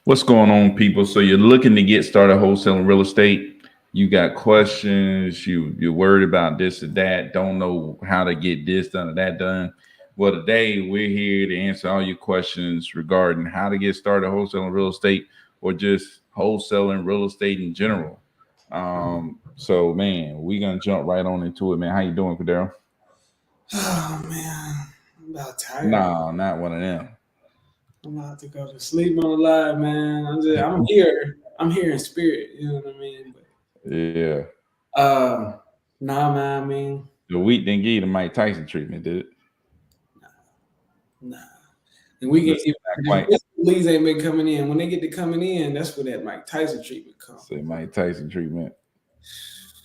What's going on, people? So you're looking to get started wholesaling real estate. You got questions. You're worried about this or that. Don't know how to get this done or that done. Well, today we're here to answer all your questions regarding how to get started wholesaling real estate or just wholesaling real estate in general. So man, we're gonna jump right on into it, man. How you doing, Cadero? Oh man, I'm about tired. No, not one of them. I'm about to go to sleep on the live, man. I'm here. I'm here in spirit. You know what I mean? Yeah. But nah, man. I mean, The wheat didn't give you the Mike Tyson treatment, did it? nah. And we get Just not quite. the leads ain't been coming in. When they get to coming in, that's where that Mike Tyson treatment comes. Say Mike Tyson treatment.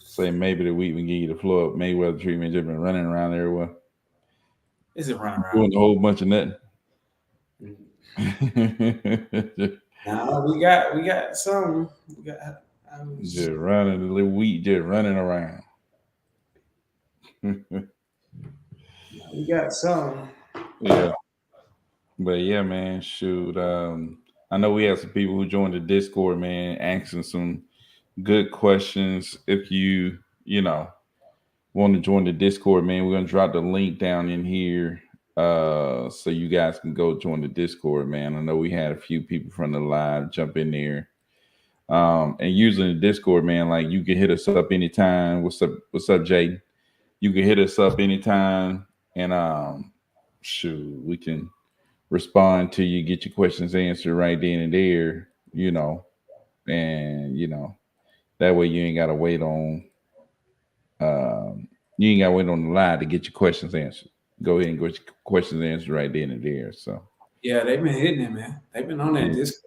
Say maybe the week we give you the Floyd Mayweather treatment. Just been running around everywhere, Is it running doing around? a whole bunch of nothing. Nah, we got some. We got. Just running the little wheat, just running around. We got some. Yeah, but yeah, man. Shoot, I know we have some people who joined the Discord, man, asking some good questions. If you want to join the Discord, man, we're gonna drop the link down in here so you guys can go join the Discord, man. I know we had a few people from the live jump in there. And using the Discord, man, like you can hit us up anytime. What's up, Jay? You can hit us up anytime and shoot, we can respond to you, get your questions answered right then and there, and that way you ain't gotta wait on the line to get your questions answered. Go ahead and get your questions answered right then and there. So Yeah, they've been hitting it, man. They've been on that yeah, disc.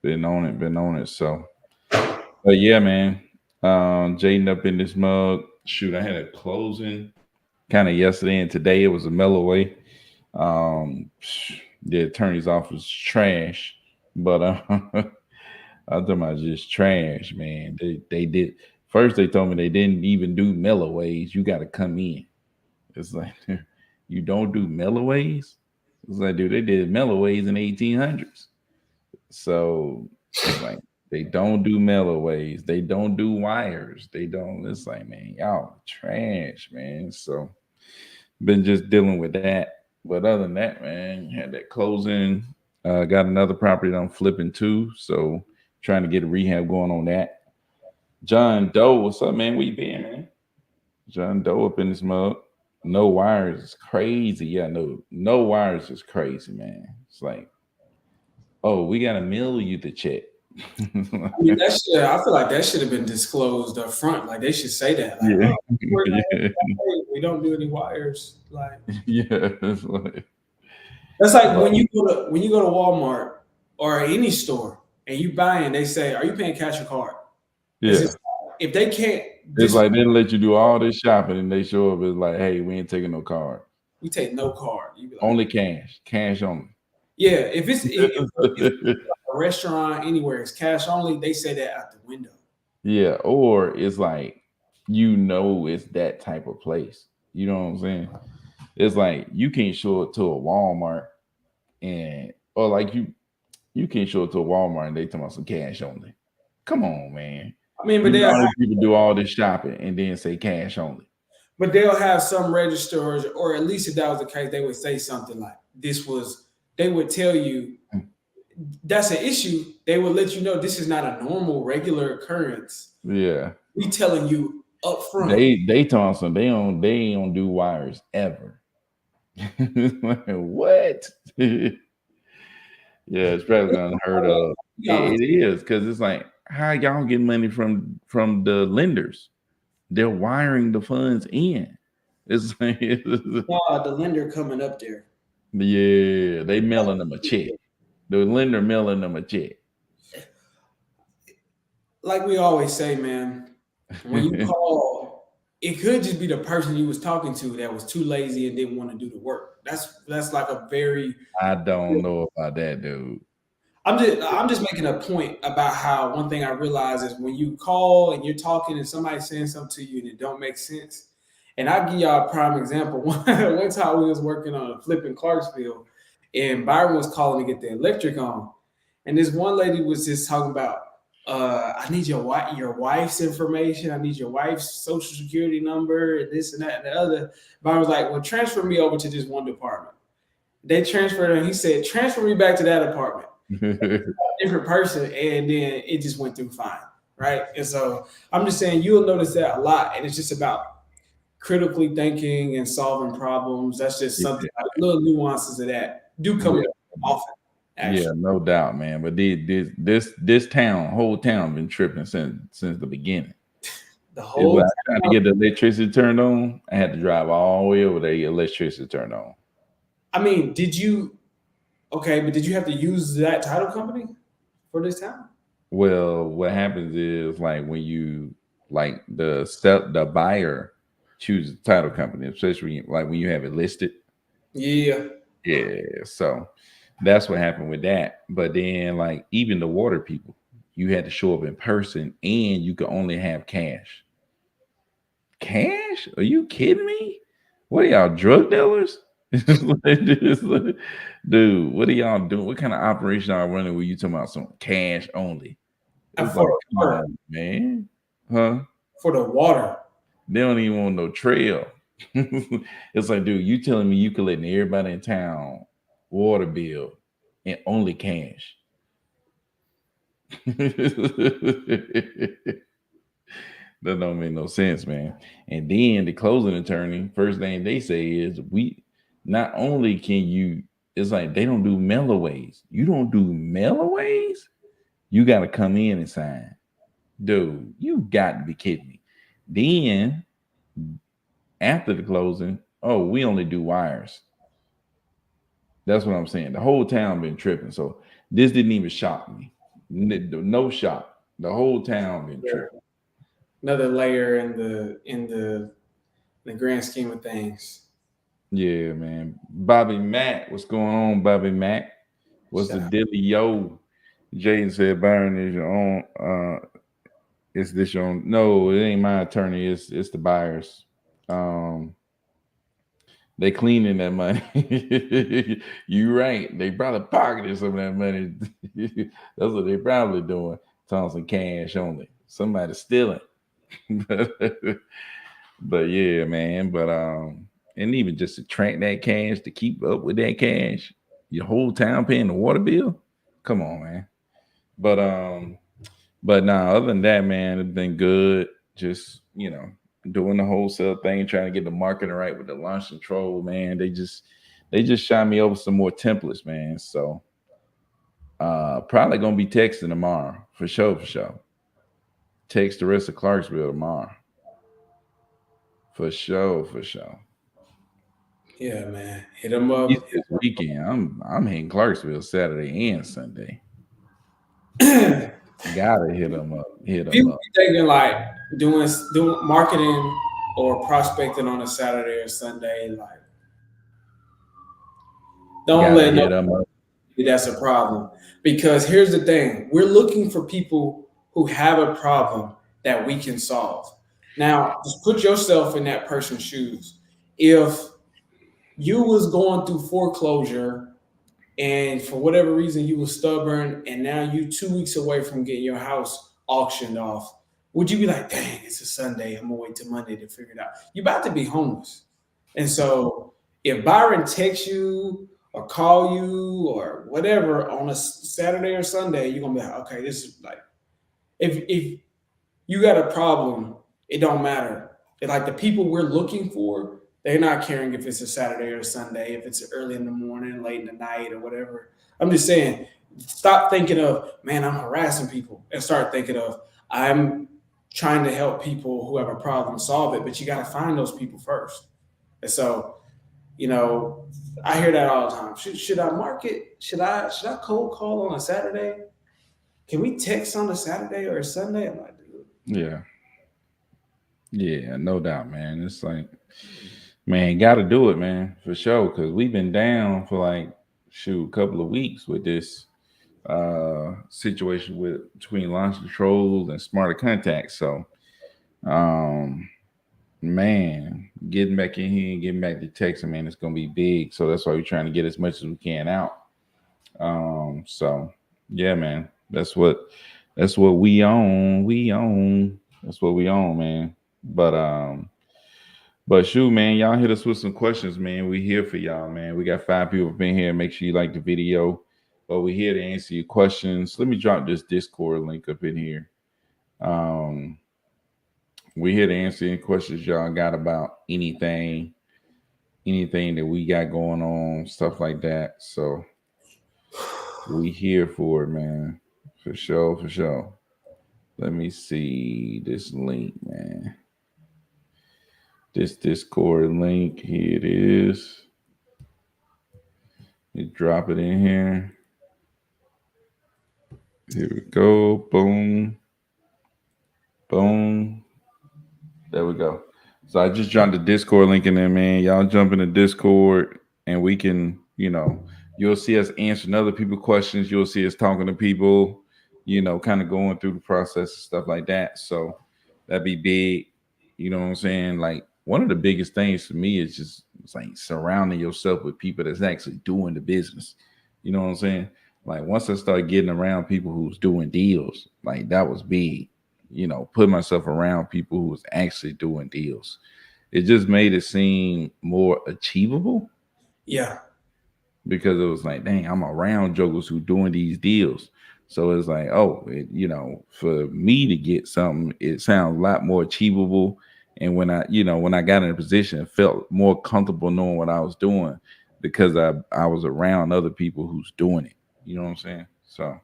been on it. So, but yeah, man, Jaden up in this mug. Shoot, I had a closing kind of yesterday and today. It was a mellow way. Um, the attorney's office trash, but I'm talking about just trash, man. They did first. They told me they didn't even do mellow ways. You got to come in. It's like you don't do melloways. It's like, dude, they did melloways in 1800s. So it's like they don't do melloways. They don't do wires. They don't. It's like, man, y'all trash, man. So been just dealing with that. But other than that, man, had that closing. Got another property that I'm flipping too. So trying to get a rehab going on that. John Doe, what's up, man? Where you been, man? John Doe up in this mug. No wires is crazy. Yeah, no wires is crazy, man. It's like, oh, we gotta mail you the check. I mean, that should. I feel like that should have been disclosed up front. Like they should say that. Like, Yeah, oh, yeah, we don't do any wires. Like yeah. It's like, that's like but when you go to Walmart or any store and you buying, they say, "Are you paying cash or card?" It's yeah, just if they can't, it's like they let you do all this shopping and they show up. It's like, hey, we ain't taking no card, we take no card. You be like, only cash, cash only. yeah. If a restaurant anywhere is cash only, they say that out the window. Yeah, or it's like it's that type of place. You know what I'm saying? It's like you can't show it to a Walmart and or like you can't show it to a Walmart and they talking about some cash only. Come on, man. I mean, You know all these people do all this shopping and then say cash only. but they'll have some registers, or at least if that was the case, they would say something like, "This was." They would tell you that's an issue. They would let you know this is not a normal, regular occurrence. Yeah. We telling you up front. They talking some they don't do wires ever. Like, what? Yeah, it's probably unheard of. It is because it's like how y'all get money from the lenders? They're wiring the funds in. It's like, The lender coming up there. yeah, they mailing them a check. The lender mailing them a check. Like we always say, man, when you call, it could just be the person you was talking to that was too lazy and didn't want to do the work. That's like a very. I don't know about that, dude. I'm just making a point about how one thing I realize is when you call and you're talking and somebody's saying something to you and it don't make sense. And I'll give y'all a prime example. One time we was working on a flip in Clarksville and Byron was calling to get the electric on. and this one lady was just talking about, I need your wife's information. I need your wife's social security number and this and that and the other. But I was like, well, transfer me over to this one department. They transferred her, and he said, transfer me back to that apartment. Different person, and then it just went through fine, right? And so I'm just saying you'll notice that a lot, and it's just about critically thinking and solving problems. That's just something like little nuances of that do come Yeah. up often, Yeah, actually. no doubt, man. But this town, whole town, been tripping since the beginning. The It was whole I trying to time. get the electricity turned on. I had to drive all the way over there to get electricity turned on. I mean, did you okay? But did you have to use that title company for this town? Well, what happens is like when you like the buyer chooses the title company, especially like when you have it listed. Yeah, Yeah, so that's what happened with that. But then, like, even the water people, you had to show up in person, and you could only have cash. Cash? Are you kidding me? What are y'all drug dealers? Dude, what are y'all doing? What kind of operation are running where you talking about some cash only? and It's like, come water, on, man. Huh? for the water. They don't even want no trail. It's like, dude, you telling me you could let everybody in town water bill and only cash. That don't make no sense, man. And then the closing attorney, first thing they say is we not only can you, it's like they don't do mailaways. You don't do mailaways? You gotta come in and sign. Dude, you got to be kidding me. Then after the closing, oh, we only do wires. That's what I'm saying. The whole town been tripping. So this didn't even shock me. No shock. The whole town been tripping. Another layer in the grand scheme of things. Yeah, man. Bobby Mack, what's going on, Bobby Mack? What's the Shout out. dilly yo? Jaden said, Byron is your own. Is this your own? No, it ain't my attorney. It's the buyers. Um, they cleaning that money. You right. They probably pocketed some of that money. That's what they probably doing. Thompson cash only. Somebody stealing. But yeah, man. But and even just to track that cash, to keep up with that cash, your whole town paying the water bill. Come on, man. But but nah, other than that, man, it's been good. Just doing the wholesale thing, trying to get the marketing right with the launch control, man. They just shot me over some more templates, man. So probably gonna be texting tomorrow for sure, for sure. Text the rest of Clarksville tomorrow. For sure, for sure. Yeah, man. Hit them up. At least this weekend, I'm hitting Clarksville Saturday and Sunday. Gotta hit them up. Hit them People up. be thinking like doing marketing or prospecting on a Saturday or Sunday. Like, don't Gotta let hit no them up. that's a problem. Because here's the thing: we're looking for people who have a problem that we can solve. Now, just put yourself in that person's shoes. If you was going through foreclosure and for whatever reason you were stubborn and now you 2 weeks away from getting your house auctioned off, would you be like, dang, it's a Sunday, I'm gonna wait till Monday to figure it out? You're about to be homeless. And so if Byron texts you or call you or whatever on a Saturday or Sunday, you're gonna be like, okay, this is like, if you got a problem, it don't matter. Like the people we're looking for, they're not caring if it's a Saturday or a Sunday, if it's early in the morning, late in the night, or whatever. I'm just saying, stop thinking of, man, I'm harassing people, and start thinking of, I'm trying to help people who have a problem solve it, but you got to find those people first. And so, you know, I hear that all the time. Should I market? Should I cold call on a Saturday? Can we text on a Saturday or a Sunday? I'm like, dude. Yeah. Yeah, no doubt, man. It's like, man, gotta do it, man, for sure. Cause we've been down for like a couple of weeks with this situation with between launch controls and smarter contacts. So man, getting back in here and getting back to Texas, man, it's gonna be big. So that's why we're trying to get as much as we can out. So Yeah, man. That's what we own. We own. That's what we own, man. But shoot, man, y'all hit us with some questions, man. We here for y'all, man. We got 5 people been here. Make sure you like the video. But we're here to answer your questions. Let me drop this Discord link up in here. Um, we're here to answer any questions y'all got about anything that we got going on, stuff like that. So we here for it, man. For sure, for sure. Let me see this link, man. This Discord link. Here it is. You drop it in here. Here we go. Boom. Boom. There we go. So I just dropped the Discord link in there, man. Y'all jump in the Discord and we can, you'll see us answering other people's questions. You'll see us talking to people, kind of going through the process and stuff like that. So that'd be big. You know what I'm saying? Like one of the biggest things for me is just it's like surrounding yourself with people that's actually doing the business. You know what I'm saying? Like once I started getting around people who's doing deals, like that was big. Put myself around people who was actually doing deals. It just made it seem more achievable Yeah. because it was like, dang, I'm around jokers who doing these deals. So it's like, oh, for me to get something, it sounds a lot more achievable. And when I got in a position, I felt more comfortable knowing what I was doing because I was around other people who's doing it. You know what I'm saying? So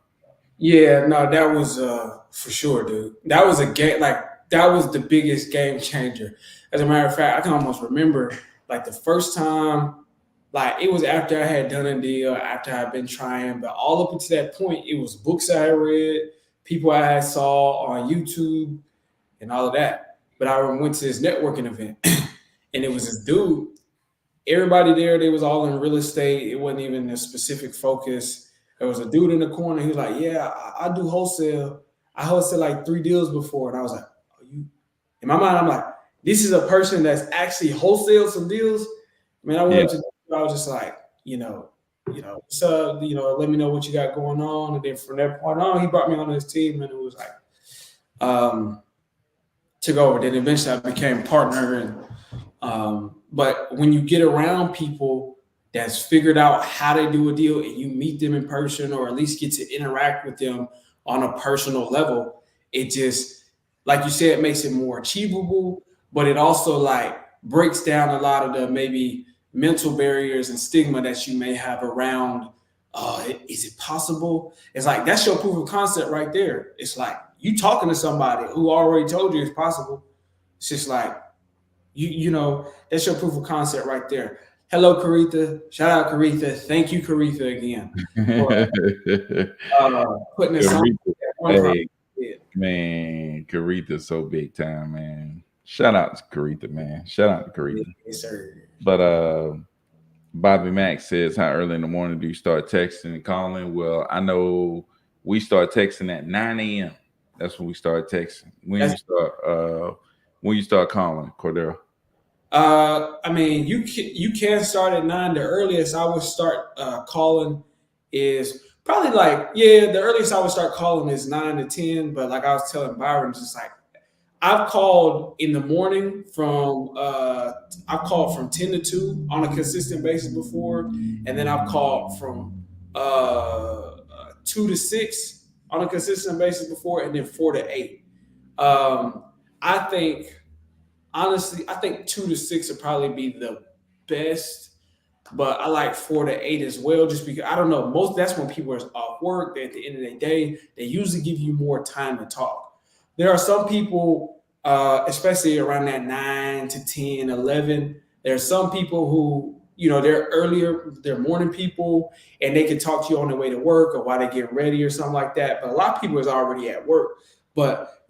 Yeah, no, that was for sure, dude. That was a game like that was the biggest game changer. As a matter of fact, I can almost remember like the first time, like it was after I had done a deal, after I'd been trying, but all up until that point, it was books I had read, people I had saw on YouTube, and all of that. But I went to this networking event, and it was this dude. Everybody there, they was all in real estate. It wasn't even a specific focus. There was a dude in the corner. He was like, "Yeah, I do wholesale. I wholesale like 3 deals before." And I was like, "Are you?" In my mind, I'm like, "This is a person that's actually wholesale some deals." Man, I went yeah, up to. I was just like, so let me know what you got going on. And then from that point on, he brought me on his team, and it was like, took over. Then eventually, I became partner and but when you get around people that's figured out how to do a deal and you meet them in person or at least get to interact with them on a personal level, it just, like you said, makes it more achievable, but it also like breaks down a lot of the maybe mental barriers and stigma that you may have around is it possible? It's like that's your proof of concept right there. It's like you talking to somebody who already told you it's possible. It's just like that's your proof of concept right there. Hello, Caritha. Shout out, Caritha. Thank you, Caritha, again for putting this on Karitha, at one time. hey man, Karitha's so big time, man. Shout out to Karitha, man. Shout out to Karitha. Yes, sir. But Bobby Mack says, how early in the morning do you start texting and calling? Well, I know we start texting at 9 a.m. That's when we start texting. That's When you start calling, Cordero. I mean, you can start at 9. The earliest I would start calling is probably like the earliest I would start calling is 9 to 10. But like I was telling Byron, just like I've called in the morning I've called from 10 to 2 on a consistent basis before, and then I've called from 2 to 6 on a consistent basis before, and then 4 to 8. I think honestly, I think 2 to 6 would probably be the best, but I like 4 to 8 as well, just because I don't know. Most that's when people are off work. At the end of the day, they usually give you more time to talk. There are some people, especially around that 9 to 10, 11. There are some people who, they're earlier, they're morning people, and they can talk to you on their way to work or while they get ready or something like that. But a lot of people is already at work. But,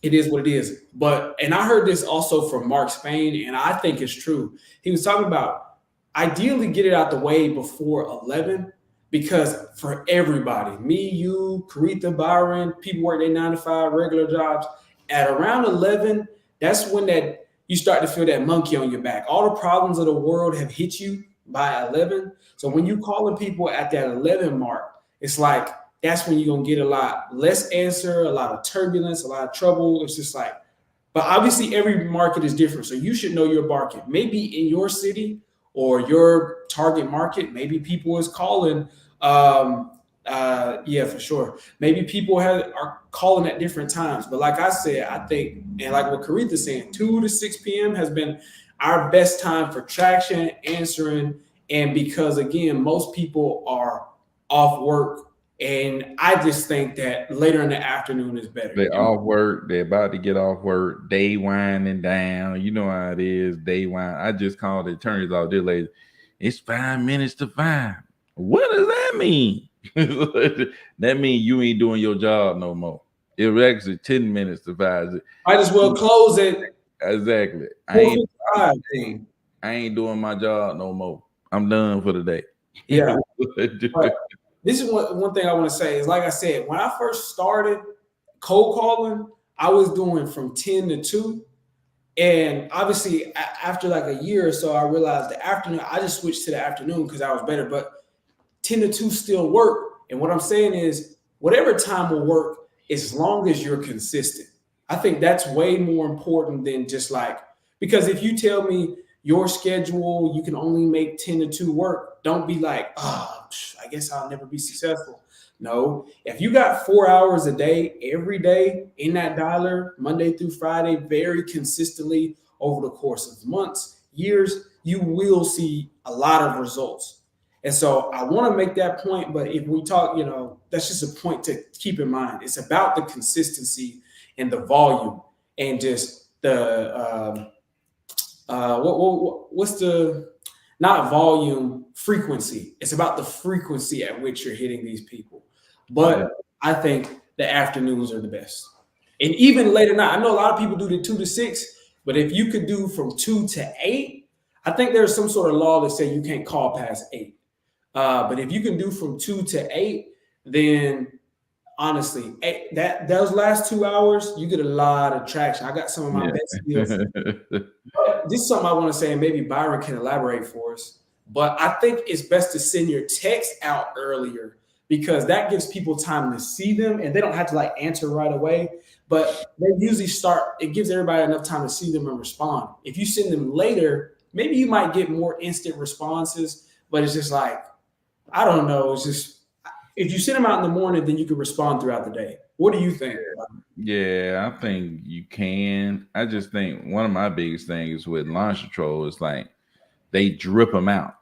it is what it is. But and I heard this also from Mark Spain, and I think it's true. He was talking about ideally get it out the way before 11, because for everybody, me, you, Karitha, Byron, people work their 9 to 5 regular jobs. At around 11, that's when that you start to feel that monkey on your back. All the problems of the world have hit you by 11. So when you calling people at that 11 mark, it's like that's when you're gonna get a lot less answer, a lot of turbulence, a lot of trouble. It's just like, but obviously every market is different, so you should know your market. Maybe in your city or your target market, maybe people is calling. Yeah, for sure. Maybe people are calling at different times, but like I said, I think, and like what Karitha's saying, 2 to 6 p.m. has been our best time for traction, answering, and because again, most people are off work, and I just think that later in the afternoon is better. They off work. They about to get off work. Day winding down. You know how it is. Day wind. I just called the attorneys out there later. It's 5 minutes to 5. What does that mean? That means you ain't doing your job no more. It was actually 10 minutes to 5. Might as well close it. Exactly. I ain't doing my job no more. I'm done for the day. Yeah. But this is one thing I want to say is, like I said, when I first started cold calling, I was doing from 10 to 2. And obviously, after like a year or so, I realized the afternoon, I just switched to the afternoon because I was better. But 10 to 2 still work. And what I'm saying is, whatever time will work as long as you're consistent. I think that's way more important than just like, because if you tell me your schedule, you can only make 10 to 2 work, don't be like, oh, I guess I'll never be successful. No, if you got 4 hours a day, every day in that dialer, Monday through Friday, very consistently over the course of months, years, you will see a lot of results. And so I want to make that point, but if we talk, that's just a point to keep in mind. It's about the consistency and the volume and just the what's the not volume, frequency. It's about the frequency at which you're hitting these people. But I think the afternoons are the best. And even later night, I know a lot of people do the 2 to 6, but if you could do from 2 to 8, I think there's some sort of law that say you can't call past 8. But if you can do from 2 to 8, then honestly, those last 2 hours, you get a lot of traction. I got some of my best deals. This is something I want to say, and maybe Byron can elaborate for us. But I think it's best to send your text out earlier because that gives people time to see them and they don't have to like answer right away. But they usually it gives everybody enough time to see them and respond. If you send them later, maybe you might get more instant responses, but it's just like, I don't know. It's just, if you send them out in the morning, then you can respond throughout the day. What do you think? Yeah, I think you can. I just think one of my biggest things with launch control is like they drip them out.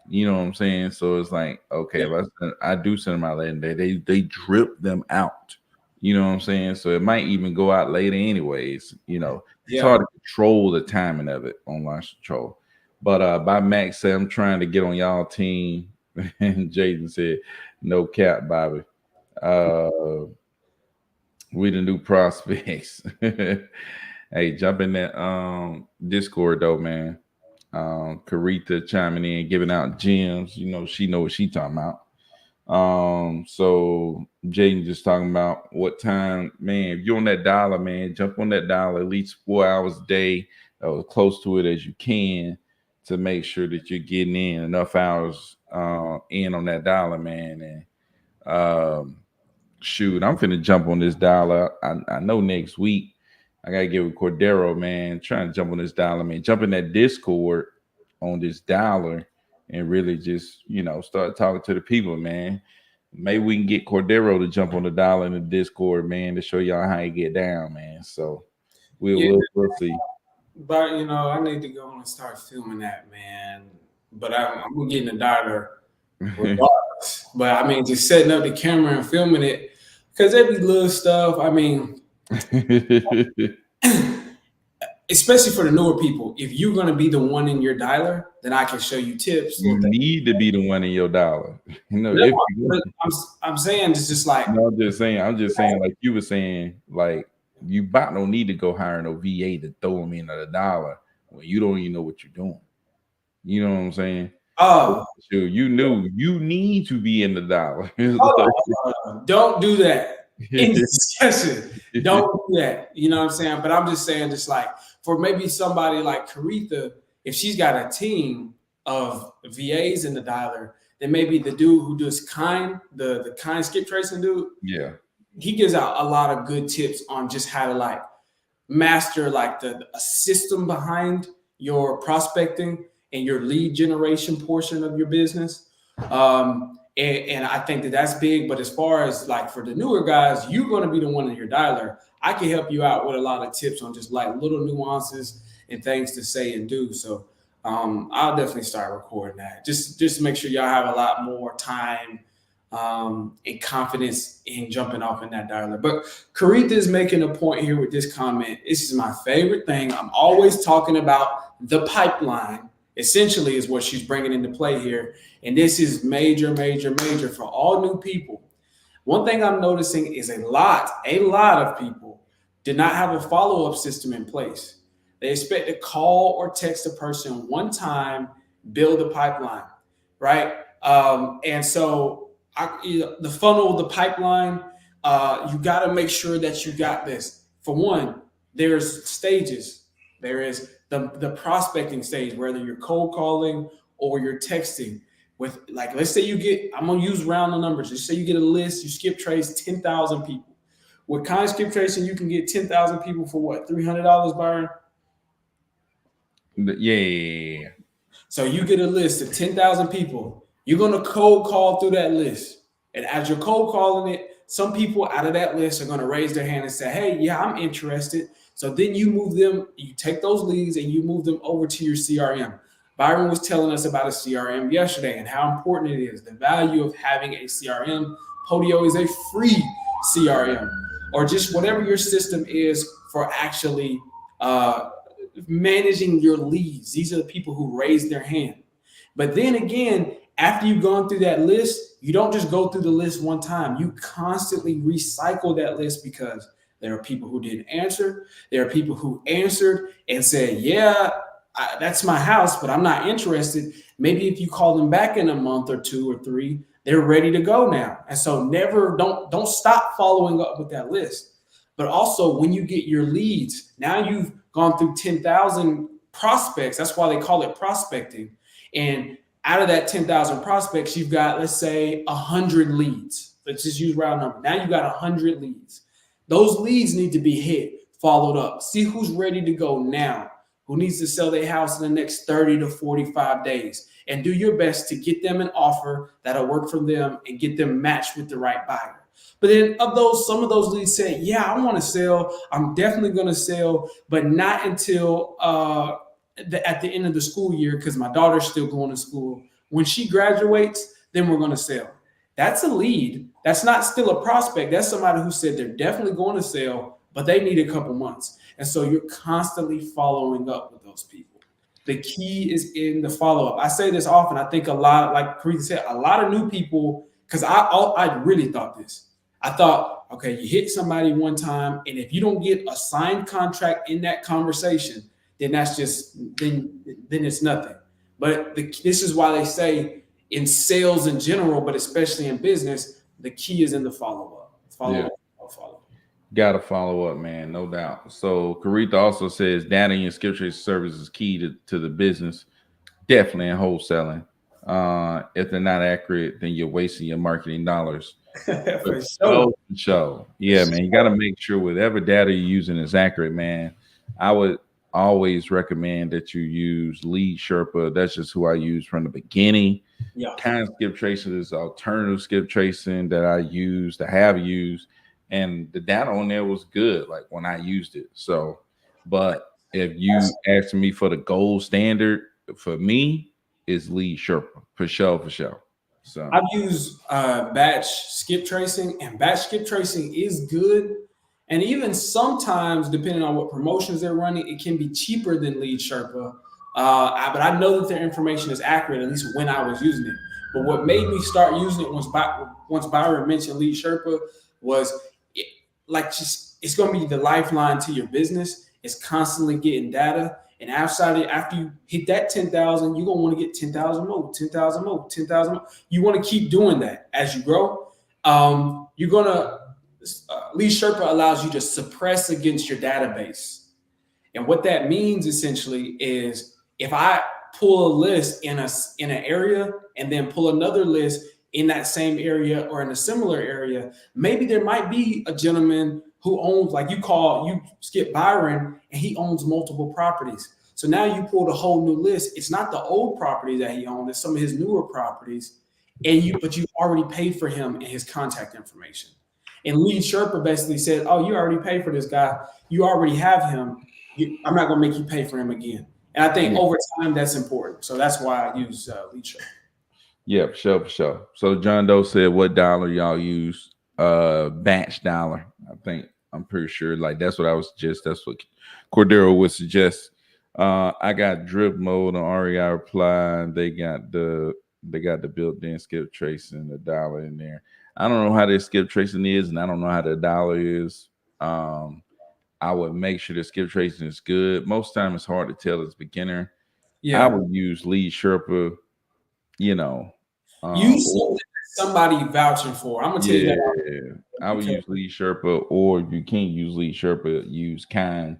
You know what I'm saying? So it's like, okay, if I do send them out late in the day, they drip them out. You know what I'm saying? So it might even go out later anyways. It's hard to control the timing of it on launch control. But by Max said, I'm trying to get on y'all team. And Jaden said, no cap, Bobby. We the new prospects. Hey, jump in that Discord though, man. Karitha chiming in, giving out gems. She know what she talking about. So Jaden just talking about what time, man. If you're on that dollar, man, jump on that dollar at least 4 hours a day, as close to it as you can, to make sure that you're getting in enough hours in on that dollar, man. And shoot, I'm finna jump on this dollar. I know next week I gotta get with Cordero, man. Trying to jump on this dollar, man. Jump in that Discord on this dollar and really just, start talking to the people, man. Maybe we can get Cordero to jump on the dollar in the Discord, man, to show y'all how you get down, man. So we'll see. But I need to go and start filming that, man. But I'm getting a dollar regardless. But I mean, just setting up the camera and filming it, because there be little stuff. I mean, especially for the newer people, if you're going to be the one in your dialer, then I can show you tips. You need to be the one in your dollar. I'm saying it's just like. No, I'm just saying, like you were saying, like you about don't need to go hire no VA to throw them in at a dollar when you don't even know what you're doing. You know what I'm saying? Oh, you knew you need to be in the dollar. Don't do that in discussion. Don't do that. You know what I'm saying? But I'm just saying, just like for maybe somebody like Karitha, if she's got a team of VAs in the dialer, then maybe the dude who does the kind skip tracing dude, Yeah. he gives out a lot of good tips on just how to like master like the a system behind your prospecting and your lead generation portion of your business. And I think that that's big. But as far as like for the newer guys, you're going to be the one in your dialer. I can help you out with a lot of tips on just like little nuances and things to say and do. So I'll definitely start recording that. Just to make sure y'all have a lot more time and confidence in jumping off in that dialer. But Karitha is making a point here with this comment. This is my favorite thing. I'm always talking about the pipeline, essentially, is what she's bringing into play here. And this is major, major, major for all new people. One thing I'm noticing is a lot of people did not have a follow-up system in place. They expect to call or text a person one time, build a pipeline, right? And so the funnel, the pipeline, you got to make sure that you got this. For one, there's stages. There is the prospecting stage, whether you're cold calling or you're texting. With like, let's say you get, I'm gonna use round the numbers. Let's say you get a list, you skip trace 10,000 people. With kind skip tracing, you can get 10,000 people for what, $300, Byron? Yeah. So you get a list of 10,000 people. You're going to cold call through that list. And as you're cold calling it, some people out of that list are going to raise their hand and say, hey, yeah, I'm interested. So then you move them, you take those leads and you move them over to your CRM. Byron was telling us about a CRM yesterday and how important it is, the value of having a CRM. Podio is a free CRM, or just whatever your system is for actually managing your leads. These are the people who raise their hand. But then again, after you've gone through that list, you don't just go through the list one time. You constantly recycle that list because there are people who didn't answer. There are people who answered and said, yeah, that's my house, but I'm not interested. Maybe if you call them back in a month or 2 or 3, they're ready to go now. And so don't stop following up with that list. But also when you get your leads, now you've gone through 10,000 prospects. That's why they call it prospecting. And out of that 10,000 prospects, you've got, let's say, 100 leads. Let's just use round number. Now you've got 100 leads. Those leads need to be hit, followed up. See who's ready to go now, who needs to sell their house in the next 30 to 45 days. And do your best to get them an offer that'll work for them and get them matched with the right buyer. But then of those, some of those leads say, yeah, I want to sell. I'm definitely going to sell, but not until at the end of the school year, because my daughter's still going to school. When she graduates, then we're going to sell. That's a lead. That's not still a prospect. That's somebody who said they're definitely going to sell, but they need a couple months. And so you're constantly following up with those people. The key is in the follow-up. I say this often. I think a lot, like Karitha said, a lot of new people, because I really thought this. I thought, okay, you hit somebody one time, and if you don't get a signed contract in that conversation, then that's just then it's nothing. But this is why they say in sales in general, but especially in business, the key is in the follow-up. Follow-up. Got to follow up, man, no doubt. So Karitha also says data and skip trace service is key to the business, definitely in wholesaling. If they're not accurate, then you're wasting your marketing dollars. For sure. Yeah, man, you got to make sure whatever data you're using is accurate, man. I would always recommend that you use Lead Sherpa. That's just who I use from the beginning. Yeah. Kind of skip tracing is alternative skip tracing that I have used. And the data on there was good, like when I used it. So, but if you ask me for the gold standard, for me, is Lead Sherpa for sure. So I've used batch skip tracing, and batch skip tracing is good. And even sometimes, depending on what promotions they're running, it can be cheaper than Lead Sherpa. But I know that their information is accurate, at least when I was using it. But what made me start using it once Byron mentioned Lead Sherpa was it's going to be the lifeline to your business. It's constantly getting data. And after you hit that 10,000, you're going to want to get 10,000 more, 10,000 more, 10,000 more. You want to keep doing that as you grow. You're going to Lead Sherpa allows you to suppress against your database. And what that means essentially is if I pull a list in an area and then pull another list in that same area or in a similar area, maybe there might be a gentleman who owns, like you skip Byron, and he owns multiple properties. So now you pulled a whole new list. It's not the old property that he owned, it's some of his newer properties. But you already paid for him and his contact information. And Lee Sherpa basically said, "Oh, you already paid for this guy. You already have him. I'm not going to make you pay for him again." And I think over time that's important. So that's why I use Lee Sherpa. Yeah, for sure, for sure. So John Doe said, "What dollar y'all use?" Batch dollar. I'm pretty sure. Like that's what I was just. That's what Cordero would suggest. I got drip mode on REI reply. They got the built-in skip tracing, the dollar in there. I don't know how the skip tracing is, and I don't know how the dollar is. I would make sure the skip tracing is good. Most time it's hard to tell as a beginner. I would use Lead Sherpa, you know. Use something that somebody vouching for. I'm gonna tell you that. I would use Lead Sherpa, or if you can't use Lead Sherpa, use Kind.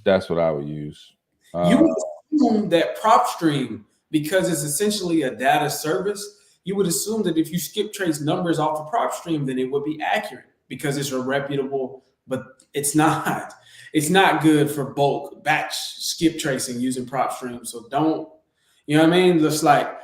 That's what I would use. You would assume that PropStream, because it's essentially a data service, you would assume that if you skip trace numbers off of PropStream, then it would be accurate because it's a reputable, but it's not. It's not good for bulk batch skip tracing using PropStream. So don't, you know what I mean? Just like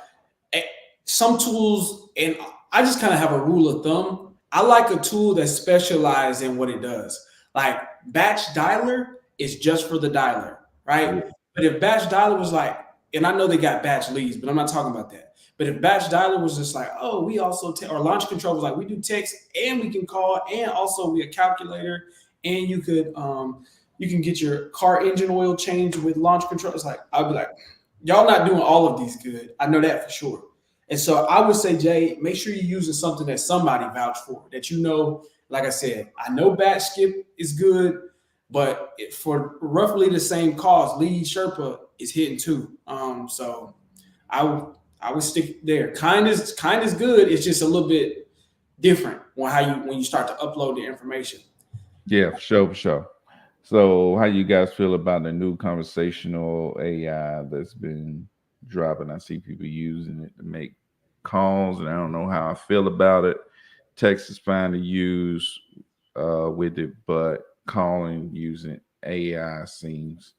some tools, and I just kind of have a rule of thumb. I like a tool that specializes in what it does. Like Batch Dialer is just for the dialer, right? Yeah. But if Batch Dialer was like, and I know they got batch leads, but I'm not talking about that. But if Batch Dialer was just like, oh, we also or Launch Control was like, we do text and we can call, and also we a calculator, and you can get your car engine oil changed with Launch Control. It's like, I'd be like, y'all not doing all of these good. I know that for sure. And so I would say, Jay, make sure you're using something that somebody vouched for, that you know. Like I said, I know batch skip is good, but for roughly the same cost, Lead Sherpa is hitting too. So I would stick there. Kind is good. It's just a little bit different when you start to upload the information. Yeah, for sure. So how you guys feel about the new conversational AI that's been dropping? I see people using it to make calls, and I don't know how I feel about it. Text is fine to use with it, but calling using AI seems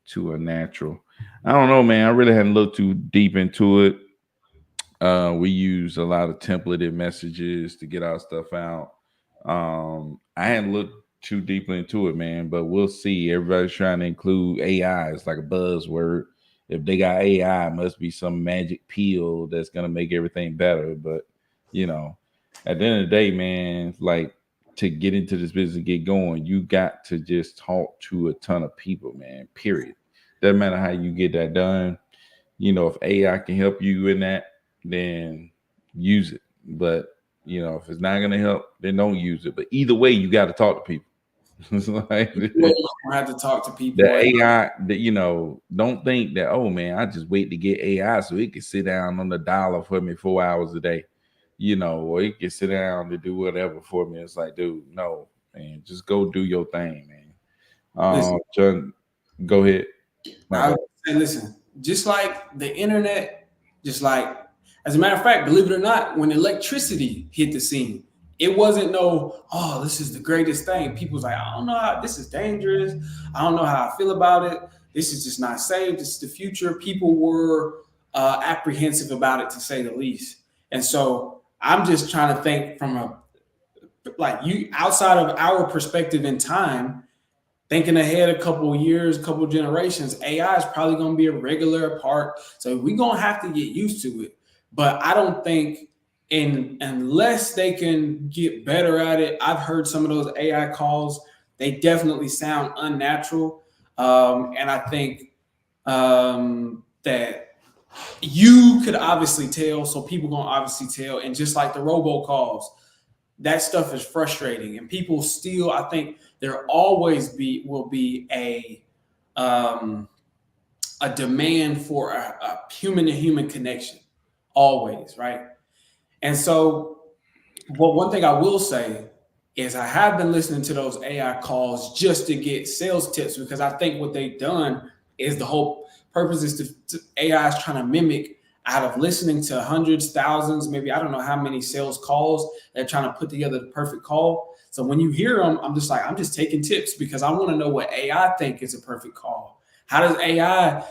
too unnatural. I don't know, man. I really hadn't looked too deep into it. We use a lot of templated messages to get our stuff out. I hadn't looked too deeply into it, man, but we'll see. Everybody's trying to include AI. It's like a buzzword. If they got AI, it must be some magic pill that's gonna make everything better. But at the end of the day, man, like to get into this business and get going, you got to just talk to a ton of people, man. Period. Doesn't matter how you get that done. If AI can help you in that, then use it. But if it's not gonna help, then don't use it. But either way, you got to talk to people. Like, you have to talk to people. The AI, don't think that, oh man, I just wait to get AI so it can sit down on the dollar for me 4 hours a day, or it can sit down to do whatever for me. It's like, dude, no, man, just go do your thing, man. John, go ahead. I would say, listen, just like the internet, as a matter of fact, believe it or not, when electricity hit the scene, it wasn't this is the greatest thing. People was like, I don't know how this is dangerous. I don't know how I feel about it. This is just not safe. This is the future. People were apprehensive about it, to say the least. And so I'm just trying to think from outside of our perspective in time, thinking ahead a couple of years, a couple of generations, AI is probably going to be a regular part. So we're going to have to get used to it. But I don't think, unless they can get better at it, I've heard some of those AI calls, they definitely sound unnatural. And I think that you could obviously tell, so people going to obviously tell. And just like the robocalls, that stuff is frustrating. And people still, I think there always will be a demand for a human-to-human connection. Always, right? And so, one thing I will say is I have been listening to those AI calls just to get sales tips, because I think what they've done is the whole purpose is AI is trying to mimic out of listening to hundreds, thousands, maybe I don't know how many sales calls. They're trying to put together the perfect call. So when you hear them, I'm just taking tips because I want to know what AI think is a perfect call. How does AI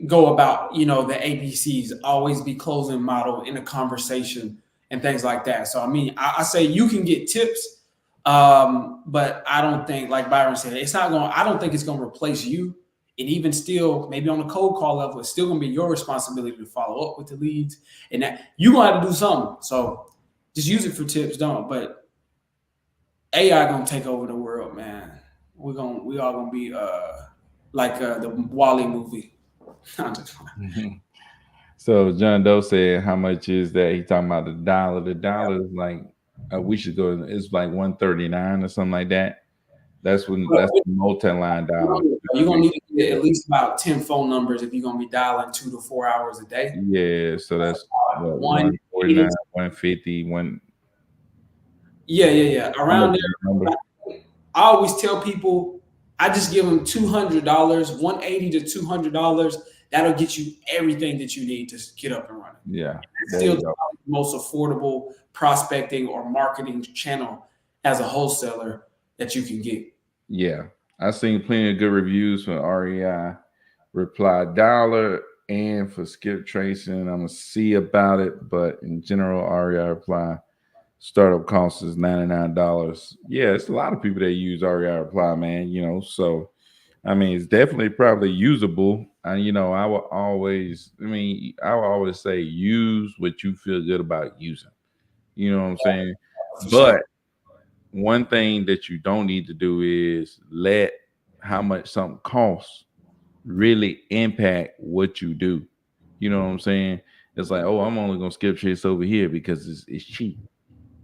go about, the ABCs, always be closing model in a conversation and things like that. So, I mean, I say you can get tips, but I don't think, like Byron said, I don't think it's going to replace you. And even still, maybe on the cold call level, it's still going to be your responsibility to follow up with the leads and that you're going to have to do something. So just use it for tips, don't. But AI going to take over the world, man. We all going to be like the Wally movie. So John Doe said, "How much is that?" He talking about the dollar. The dollar is like we should go. It's like 139 or something like that. That's the multi-line dollar. You're gonna need to get at least about 10 phone numbers if you're gonna be dialing 2 to 4 hours a day. Yeah, so that's what One 149, 150, one. yeah. How much Around is the number? there, I always tell people I just give them $200, 180 to $200. That'll get you everything that you need to get up and running. Yeah, It's there still you the go. most affordable prospecting or marketing channel as a wholesaler that you can get. Yeah, I've seen plenty of good reviews for REI Reply Dollar and for Skip Tracing. I'm gonna see about it, but in general, REI Reply startup cost is $99. Yeah, it's a lot of people that use REI Reply, man. So I mean, it's definitely probably usable. And I will always say use what you feel good about using. You know what I'm saying? For sure. But one thing that you don't need to do is let how much something costs really impact what you do. You know what I'm saying? It's like, oh, I'm only gonna skip chase over here because it's cheap, Right.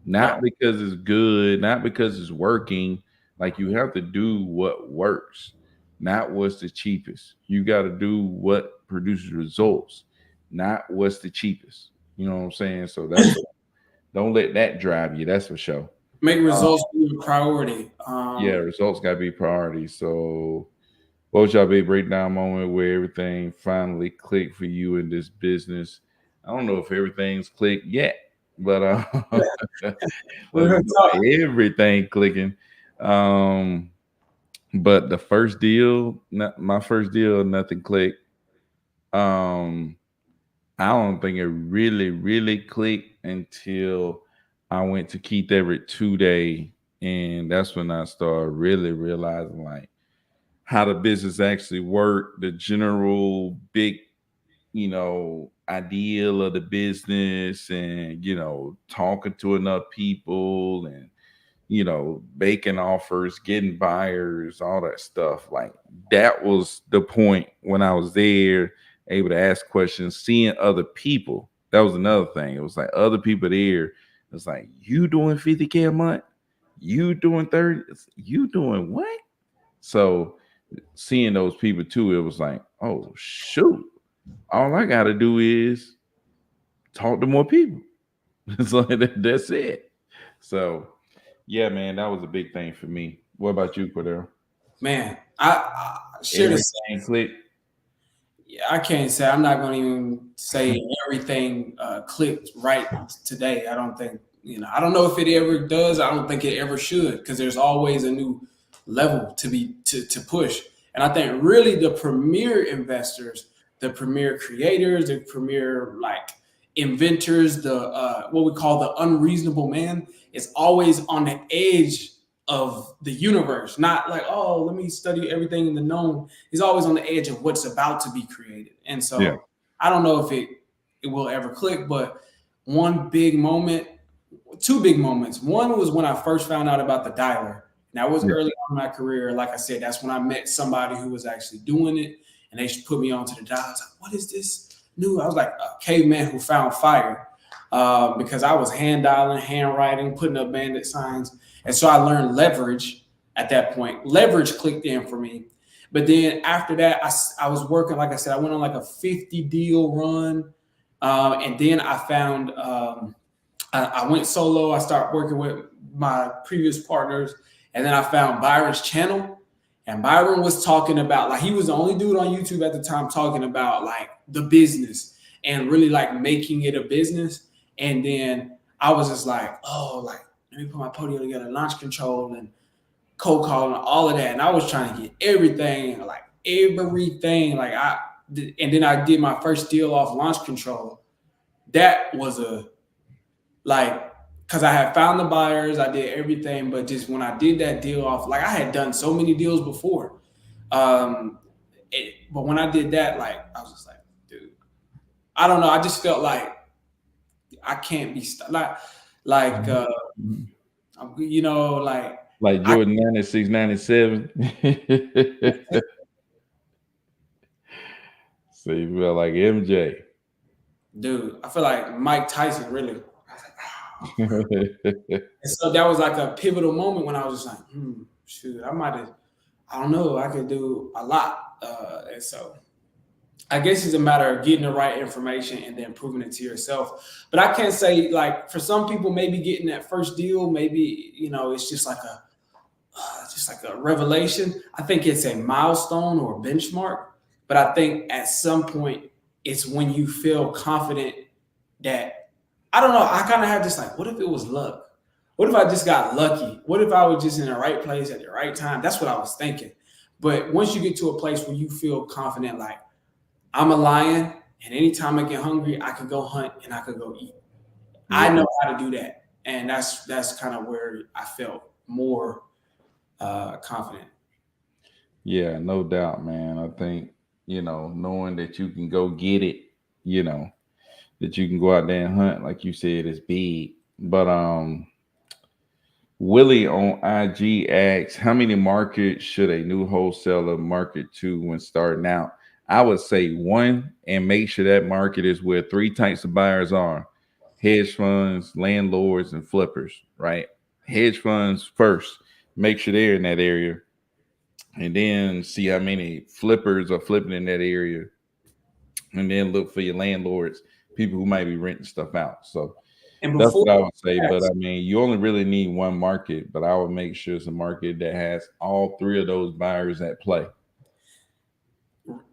not because it's good, not because it's working. Like you have to do what works, not what's the cheapest. You got to do what produces results, not what's the cheapest. You know what I'm saying? So don't let that drive you. That's for sure. Make Uh, results be a priority. yeah, results got to be priority. So, what was y'all big breakdown moment where everything finally clicked for you in this business? I don't know if everything's clicked yet, but We're gonna talk. everything clicking. Um, but the first deal, my first deal, nothing clicked. Um, I don't think it really, really clicked until I went to Keith Everett 2 day, and that's when I started really realizing like how the business actually worked, the general big, ideal of the business, and talking to enough people, and making offers, getting buyers, all that stuff. Like that was the point when I was there, able to ask questions, seeing other people. That was another thing. It was like other people there. It's like, you doing 50K a month? You doing 30? You doing what? So seeing those people too, it was like, oh shoot. All I gotta do is talk to more people. It's like that's it. So yeah, man, that was a big thing for me. What about you, Cordell? Man, I share the Everything clicked. Yeah, I can't say. I'm not going to even say everything clicked right today. I don't think, I don't know if it ever does. I don't think it ever should because there's always a new level to push. And I think really the premier investors, the premier creators, the premier like inventors, the what we call the unreasonable man is always on the edge of the universe, not like, oh, let me study everything in the known. He's always on the edge of what's about to be created. And Yeah. so I don't know if it will ever click, but one big moment, two big moments. One was when I first found out about the dialer. And that was Yeah. early on in my career. Like I said, that's when I met somebody who was actually doing it. And they put me onto the dial. I was like, what is this new? I was like a caveman who found fire because I was hand dialing, hand writing, putting up bandit signs. And so I learned leverage at that point. Leverage clicked in for me. But then after that, I was working, like I said, I went on like a 50 deal run. And then I found, I went solo. I started working with my previous partners. And then I found Byron's channel. And Byron was talking about, like, he was the only dude on YouTube at the time talking about like the business and really like making it a business. And then I was just like, oh, like, let me put my portfolio together, launch control and cold calling, all of that. And I was trying to get everything. And then I did my first deal off launch control. That was because I had found the buyers, I did everything, but just when I did that deal off, like I had done so many deals before. But when I did that, like, I was just like, dude, I don't know. I just felt like I can't be like like Jordan 96, 97. So you feel like MJ. Dude, I feel like Mike Tyson, really. And so that was like a pivotal moment when I was just like, shoot, I don't know, I could do a lot. And so I guess it's a matter of getting the right information and then proving it to yourself. But I can't say, like, for some people, maybe getting that first deal, maybe, it's just like a revelation. I think it's a milestone or a benchmark. But I think at some point, it's when you feel confident that, I don't know, I kind of have this like, what if it was luck? What if I just got lucky? What if I was just in the right place at the right time? That's what I was thinking. But once you get to a place where you feel confident, like, I'm a lion, and anytime I get hungry, I could go hunt and I could go eat. Yeah. I know how to do that. And that's kind of where I felt more confident. Yeah, no doubt, man. I think, knowing that you can go get it, that you can go out there and hunt, like you said, is big. But Willie on IG asks, how many markets should a new wholesaler market to when starting out? I would say one, and make sure that market is where three types of buyers are: hedge funds, landlords, and flippers, right? Hedge funds first, make sure they're in that area, and then see how many flippers are flipping in that area, and then look for your landlords, people who might be renting stuff out. So that's what I would say. But I mean, you only really need one market, but I would make sure it's a market that has all three of those buyers at play.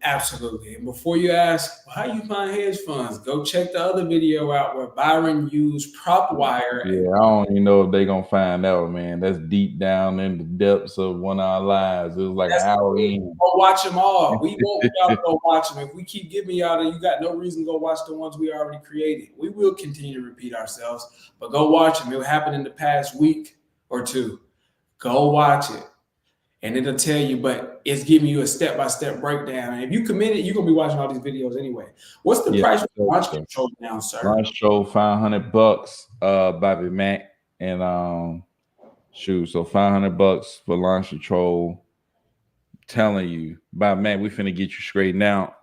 Absolutely. And before you ask, well, how you find hedge funds, go check the other video out where Byron used PropWire. Yeah, I don't even know if they're gonna find out, man. That's deep down in the depths of one of our lives. It was like an hour in. Go watch them all. We want y'all to go watch them. If we keep giving y'all that, you got no reason to go watch the ones we already created. We will continue to repeat ourselves, but go watch them. It happened in the past week or two. Go watch it. And it'll tell you, but it's giving you a step-by-step breakdown. And if you commit it, you're gonna be watching all these videos anyway. What's the price for launch control now, sir? Launch control $500, Bobby Mac, and so $500 for launch control. Telling you, Bobby Mac, we finna get you straightened out.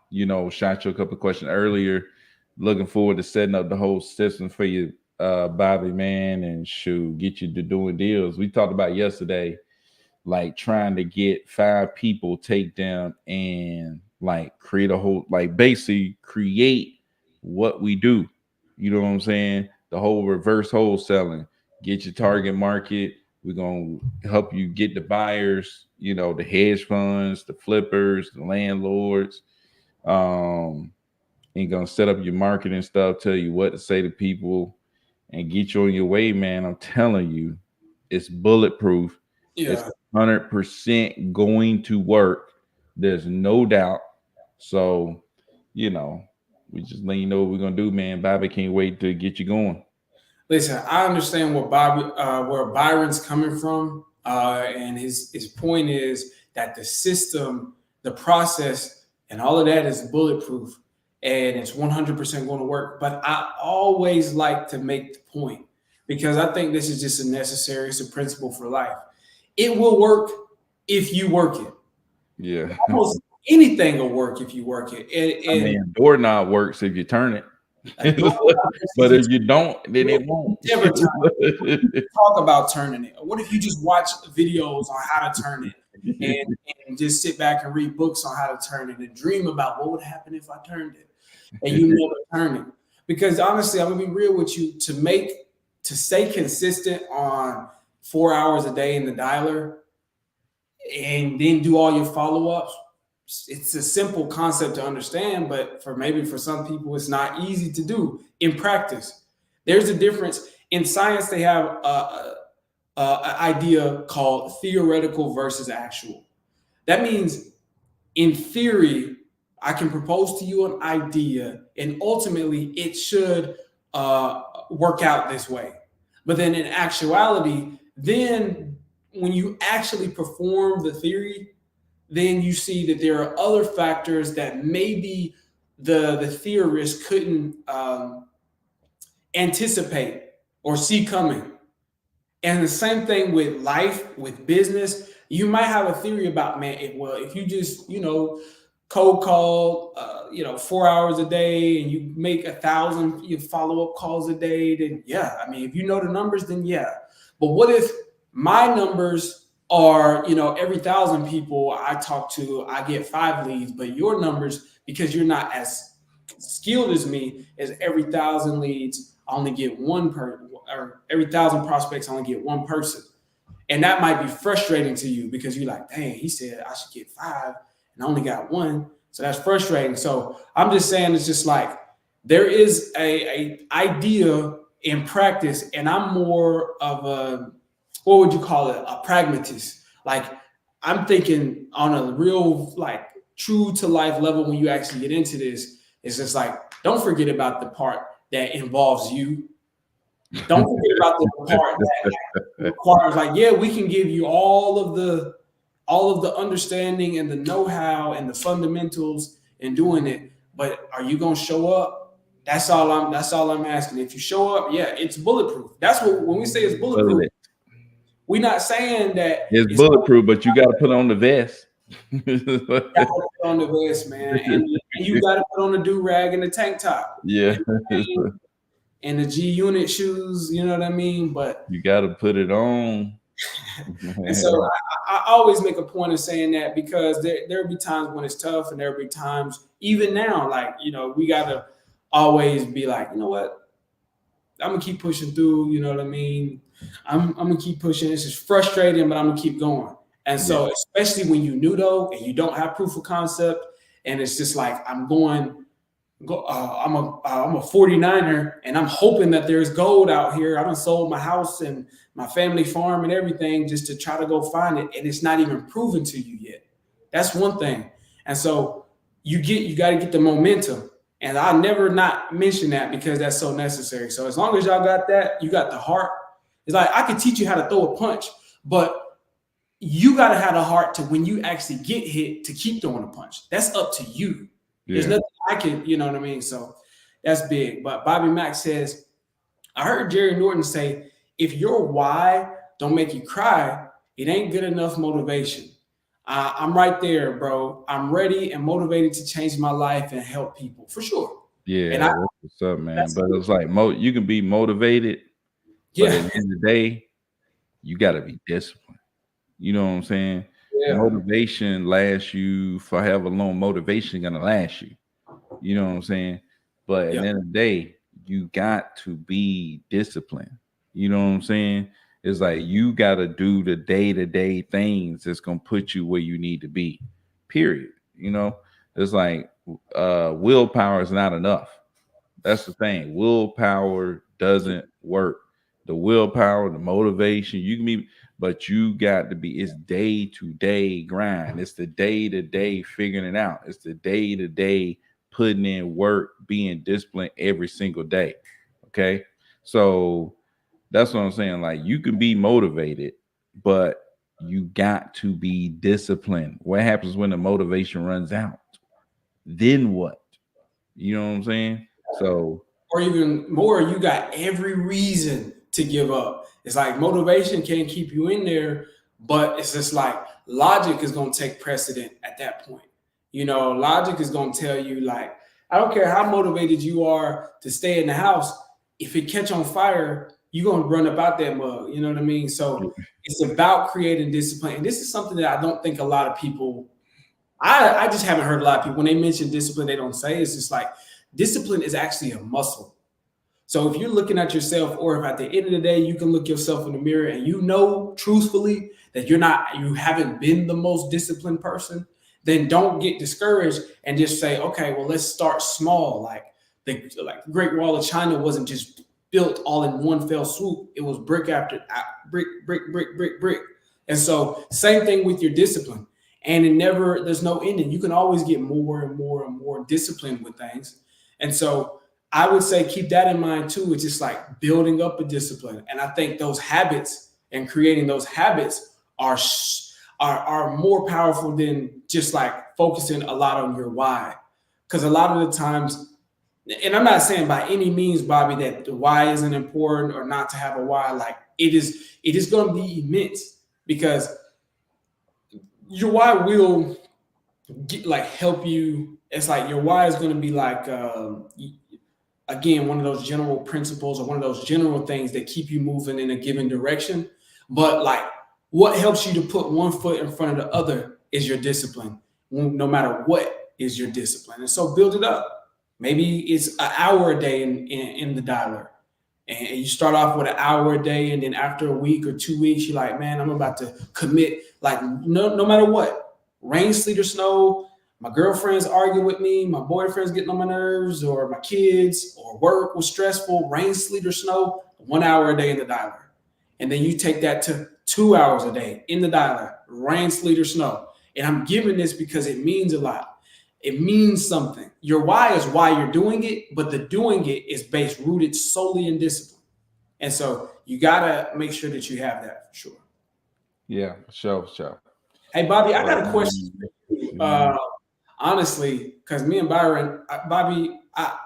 Shot you a couple of questions earlier. Looking forward to setting up the whole system for you, Bobby, man, and get you to doing deals. We talked about yesterday, like trying to get 5 people, take them and like create a whole, like basically create what we do. You know what I'm saying? The whole reverse wholesaling, get your target market. We're going to help you get the buyers, the hedge funds, the flippers, the landlords, and going to set up your marketing stuff, tell you what to say to people and get you on your way, man. I'm telling you, it's bulletproof. Yeah. It's 100% going to work. There's no doubt. So, we just let you know what we're gonna do, man. Bobby can't wait to get you going. Listen, I understand where Byron's coming from, and his point is that the system, the process, and all of that is bulletproof, and it's 100% going to work. But I always like to make the point, because I think this is just it's a principle for life. It will work if you work it. Yeah. Almost anything will work if you work it. And doorknob works if you turn it. But if you don't, then it won't. Never talk about turning it. What if you just watch videos on how to turn it and just sit back and read books on how to turn it and dream about what would happen if I turned it, and you never turn it? Because honestly, I'm gonna be real with you, to stay consistent on 4 hours a day in the dialer, and then do all your follow-ups. It's a simple concept to understand, but for some people, it's not easy to do in practice. There's a difference. In science, they have an idea called theoretical versus actual. That means in theory, I can propose to you an idea, and ultimately it should work out this way. But then in actuality, then when you actually perform the theory, then you see that there are other factors that maybe the theorist couldn't anticipate or see coming. And the same thing with life, with business. You might have a theory about, man, if you just, cold call, 4 hours a day and you make 1,000 follow-up calls a day, then yeah, I mean, if you know the numbers, then yeah. But what if my numbers are, every 1,000 people I talk to, I get 5 leads, but your numbers, because you're not as skilled as me, as every 1,000 leads, I only get one person, or every 1,000 prospects, I only get one person. And that might be frustrating to you because you're like, dang, he said I should get 5 and I only got one. So that's frustrating. So I'm just saying, it's just like, there is a idea in practice, and I'm more of a, what would you call it? A pragmatist. Like, I'm thinking on a real, like, true to life level. When you actually get into this, it's just like, don't forget about the part that involves you. Don't forget about the part that requires, like, yeah, we can give you all of the understanding and the know-how and the fundamentals in doing it, but are you gonna show up? That's all I'm asking. If you show up, yeah, it's bulletproof. That's what, when we say it's bulletproof, we're not saying that it's bulletproof, but you got to put on the vest. You got to put on the vest, man, and you got to put on the do-rag and the tank top. Yeah. And the G Unit shoes, you know what I mean? But you got to put it on. And so I always make a point of saying that, because there'll be times when it's tough, and there'll be times, even now, like, we got to always be like, you know what? I'm going to keep pushing through, you know what I mean? I'm going to keep pushing. This is frustrating, but I'm going to keep going. And so, especially when you're new, though, and you don't have proof of concept, and it's just like, I'm a 49er, and I'm hoping that there's gold out here. I done sold my house and my family farm and everything just to try to go find it, and it's not even proven to you yet. That's one thing. And so you got to get the momentum, and I'll never not mention that, because that's so necessary. So as long as y'all got that, you got the heart. It's like, I could teach you how to throw a punch, but you got to have the heart to, when you actually get hit, to keep throwing a punch. That's up to you. There's nothing I can, you know what I mean? So that's big. But Bobby Mack says, I heard Jerry Norton say, if your why don't make you cry, it ain't good enough motivation. I'm right there, bro. I'm ready and motivated to change my life and help people, for sure. Yeah, and that's what's up, man. But it's like, you can be motivated, but at the end of the day, you got to be disciplined. You know what I'm saying? Yeah. Motivation lasts you for however long motivation gonna last you. You know what I'm saying? But at the end of the day, you got to be disciplined. You know what I'm saying? It's like, you got to do the day-to-day things that's gonna put you where you need to be. Period. It's like, willpower is not enough. That's the thing. Willpower doesn't work. The willpower, the motivation, you can be, but you got to be, it's day-to-day grind. It's the day-to-day figuring it out. It's the day-to-day putting in work, being disciplined every single day. Okay. So that's what I'm saying. Like, you can be motivated, but you got to be disciplined. What happens when the motivation runs out? Then what? You know what I'm saying? So, or even more, you got every reason to give up. It's like, motivation can't keep you in there, but it's just like, logic is going to take precedent at that point. Logic is going to tell you, like, I don't care how motivated you are to stay in the house. If it catch on fire, you're going to run up out that mug. You know what I mean? So it's about creating discipline. And this is something that I don't think a lot of people, I just haven't heard a lot of people, when they mention discipline, they don't say. It's just like, discipline is actually a muscle. So if you're looking at yourself, or if at the end of the day, you can look yourself in the mirror and truthfully, that you haven't been the most disciplined person, then don't get discouraged and just say, okay, well, let's start small. Like the Great Wall of China wasn't just built all in one fell swoop. It was brick after brick, brick, brick, brick, brick. And so same thing with your discipline. And there's no ending. You can always get more and more and more disciplined with things. And so I would say keep that in mind too. It's just like building up a discipline. And I think those habits and creating those habits are more powerful than just like focusing a lot on your why. Because a lot of the times, and I'm not saying by any means, Bobby, that the why isn't important or not to have a why. Like it is going to be immense because your why will help you. It's like your why is going to be like again, one of those general principles or one of those general things that keep you moving in a given direction. But like what helps you to put one foot in front of the other is your discipline. No matter what is your discipline. And so build it up. Maybe it's an hour a day in the dialer. And you start off with an hour a day, and then after a week or 2 weeks, you're like, man, I'm about to commit. Like no matter what, rain, sleet, or snow, my girlfriend's arguing with me, my boyfriend's getting on my nerves, or my kids, or work was stressful, rain, sleet, or snow, 1 hour a day in the dialer. And then you take that to 2 hours a day in the dialer, rain, sleet, or snow. And I'm giving this because it means a lot. It means something. Your why is why you're doing it, but the doing it is rooted solely in discipline. And so you got to make sure that you have that for sure. Yeah, sure. Hey, Bobby, I got a question for you. Honestly, because me and Byron, Bobby,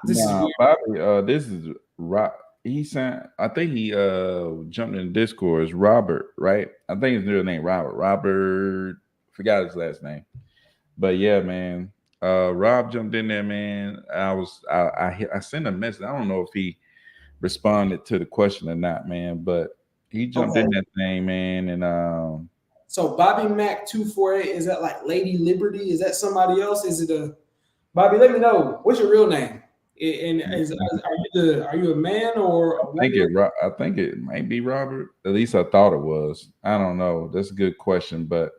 this is weird. Bobby, this is Rob. He sent. I think he jumped in Discord. It's Robert, right? I think his real name Robert. Robert, forgot his last name. But yeah, man. Rob jumped in there, man. I sent a message. I don't know if he responded to the question or not, man. But he jumped in that thing, man, and So Bobby Mac 248, is that like Lady Liberty? Is that somebody else? Is it a Bobby? Let me know. What's your real name? And are you a man or a woman? I think it might be Robert. At least I thought it was. I don't know. That's a good question, but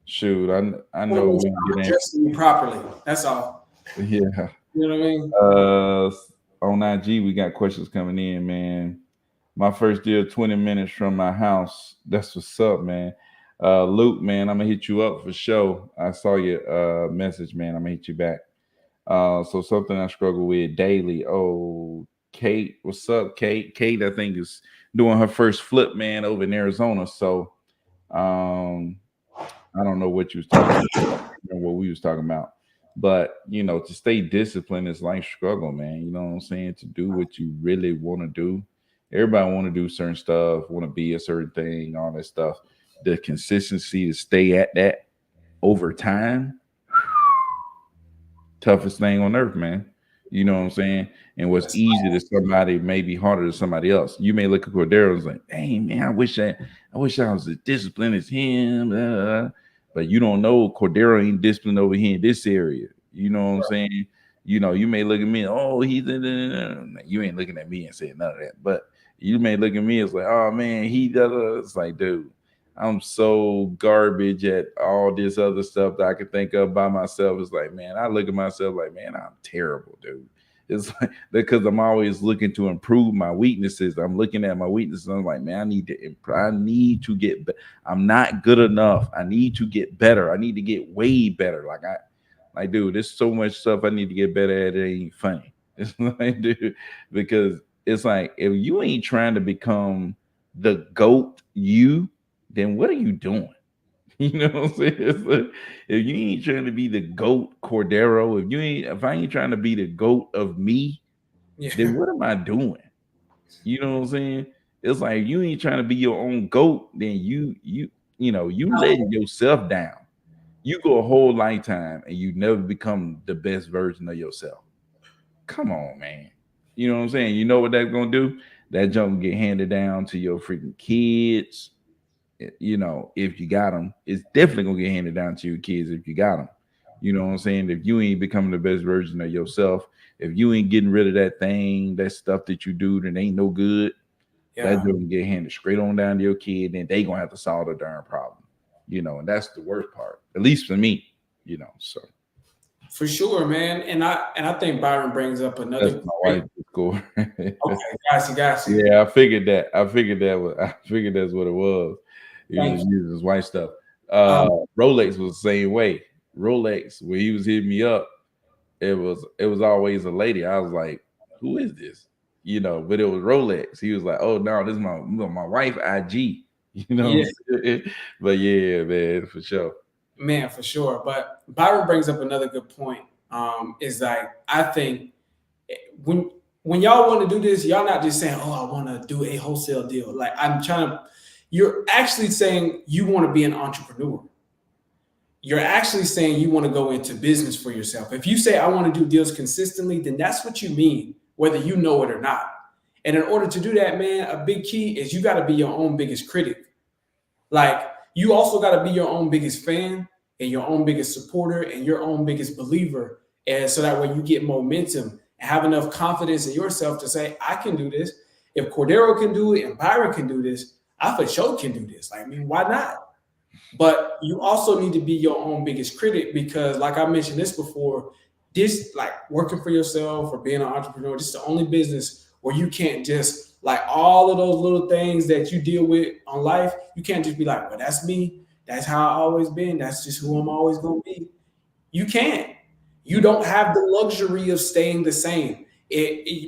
shoot, I know we can get addressing you properly. That's all. Yeah. You know what I mean? On IG, we got questions coming in, man. My first deal 20 minutes from my house. That's what's up, man. Luke, man, I'm gonna hit you up for sure. I saw your message, man. I'm gonna hit you back. So something I struggle with daily. Oh, Kate, what's up, Kate? Kate, I think is doing her first flip, man, over in Arizona. So I don't know what you was talking about, what we was talking about. But you know, to stay disciplined is life struggle, man. You know what I'm saying? To do what you really want to do. Everybody want to do certain stuff, want to be a certain thing, all that stuff. The consistency to stay at that over time, toughest thing on earth, man. You know what I'm saying? And what's easy to somebody may be harder to somebody else. You may look at Cordero and like, "Dang, man, I wish I was as disciplined as him." But you don't know Cordero ain't disciplined over here in this area. You know what I'm saying? You know, you may look at me, oh, you ain't looking at me and saying none of that. But you may look at me as like, oh man, he does. It's like, dude, I'm so garbage at all this other stuff that I could think of by myself. It's like, man, I look at myself like, man, I'm terrible, dude. It's like because I'm always looking to improve my weaknesses. I'm looking at my weaknesses. I'm like, man, I need to improve. I need to get. I'm not good enough. I need to get better. I need to get way better. Like, dude, there's so much stuff I need to get better at. It ain't funny. It's like, dude, because it's like if you ain't trying to become the GOAT, then what are you doing? You know what I'm saying? It's like, if you ain't trying to be the GOAT Cordero, if I ain't trying to be the GOAT of me, then what am I doing? You know what I'm saying? It's like you ain't trying to be your own GOAT, then you letting yourself down. You go a whole lifetime and you never become the best version of yourself. Come on, man. You know what I'm saying? You know what that's gonna do? That jump get handed down to your freaking kids. You know, if you got them, it's definitely gonna get handed down to your kids if you got them. You know what I'm saying? If you ain't becoming the best version of yourself, if you ain't getting rid of that stuff that you do that ain't no good, that gonna get handed straight on down to your kid, and they gonna have to solve the darn problem. And that's the worst part, at least for me, so For sure, man. And I think Byron brings up that's another my great. wife score. Okay, got you. Yeah, I figured that's what it was. He was Thank just you. using his white stuff. uh Um, Rolex was the same way. Rolex, when he was hitting me up, it was always a lady. I was like, who is this? But it was Rolex. He was like, oh no, this is my wife IG. you yeah, know but yeah, man, for sure. man, for sure. But Byron brings up another good point. Is like I think when when y'all want to do this, y'all not just saying, "Oh, I want to do a wholesale deal." Like I'm trying to, you're actually saying you want to be an entrepreneur. You're actually saying you want to go into business for yourself. If you say I want to do deals consistently, then that's what you mean, whether you know it or not. And in order to do that, man, a big key is you got to be your own biggest critic. Like you also got to be your own biggest fan and your own biggest supporter and your own biggest believer. And so that way you get momentum and have enough confidence in yourself to say, I can do this. If Cordero can do it and Byron can do this, I for sure can do this. Like, I mean, why not? But you also need to be your own biggest critic because, like I mentioned this before, this like working for yourself or being an entrepreneur, this is the only business where you can't just like all of those little things that you deal with on life. You can't just be like, well, that's me. That's how I always been. That's just who I'm always gonna be. You can't. You don't have the luxury of staying the same.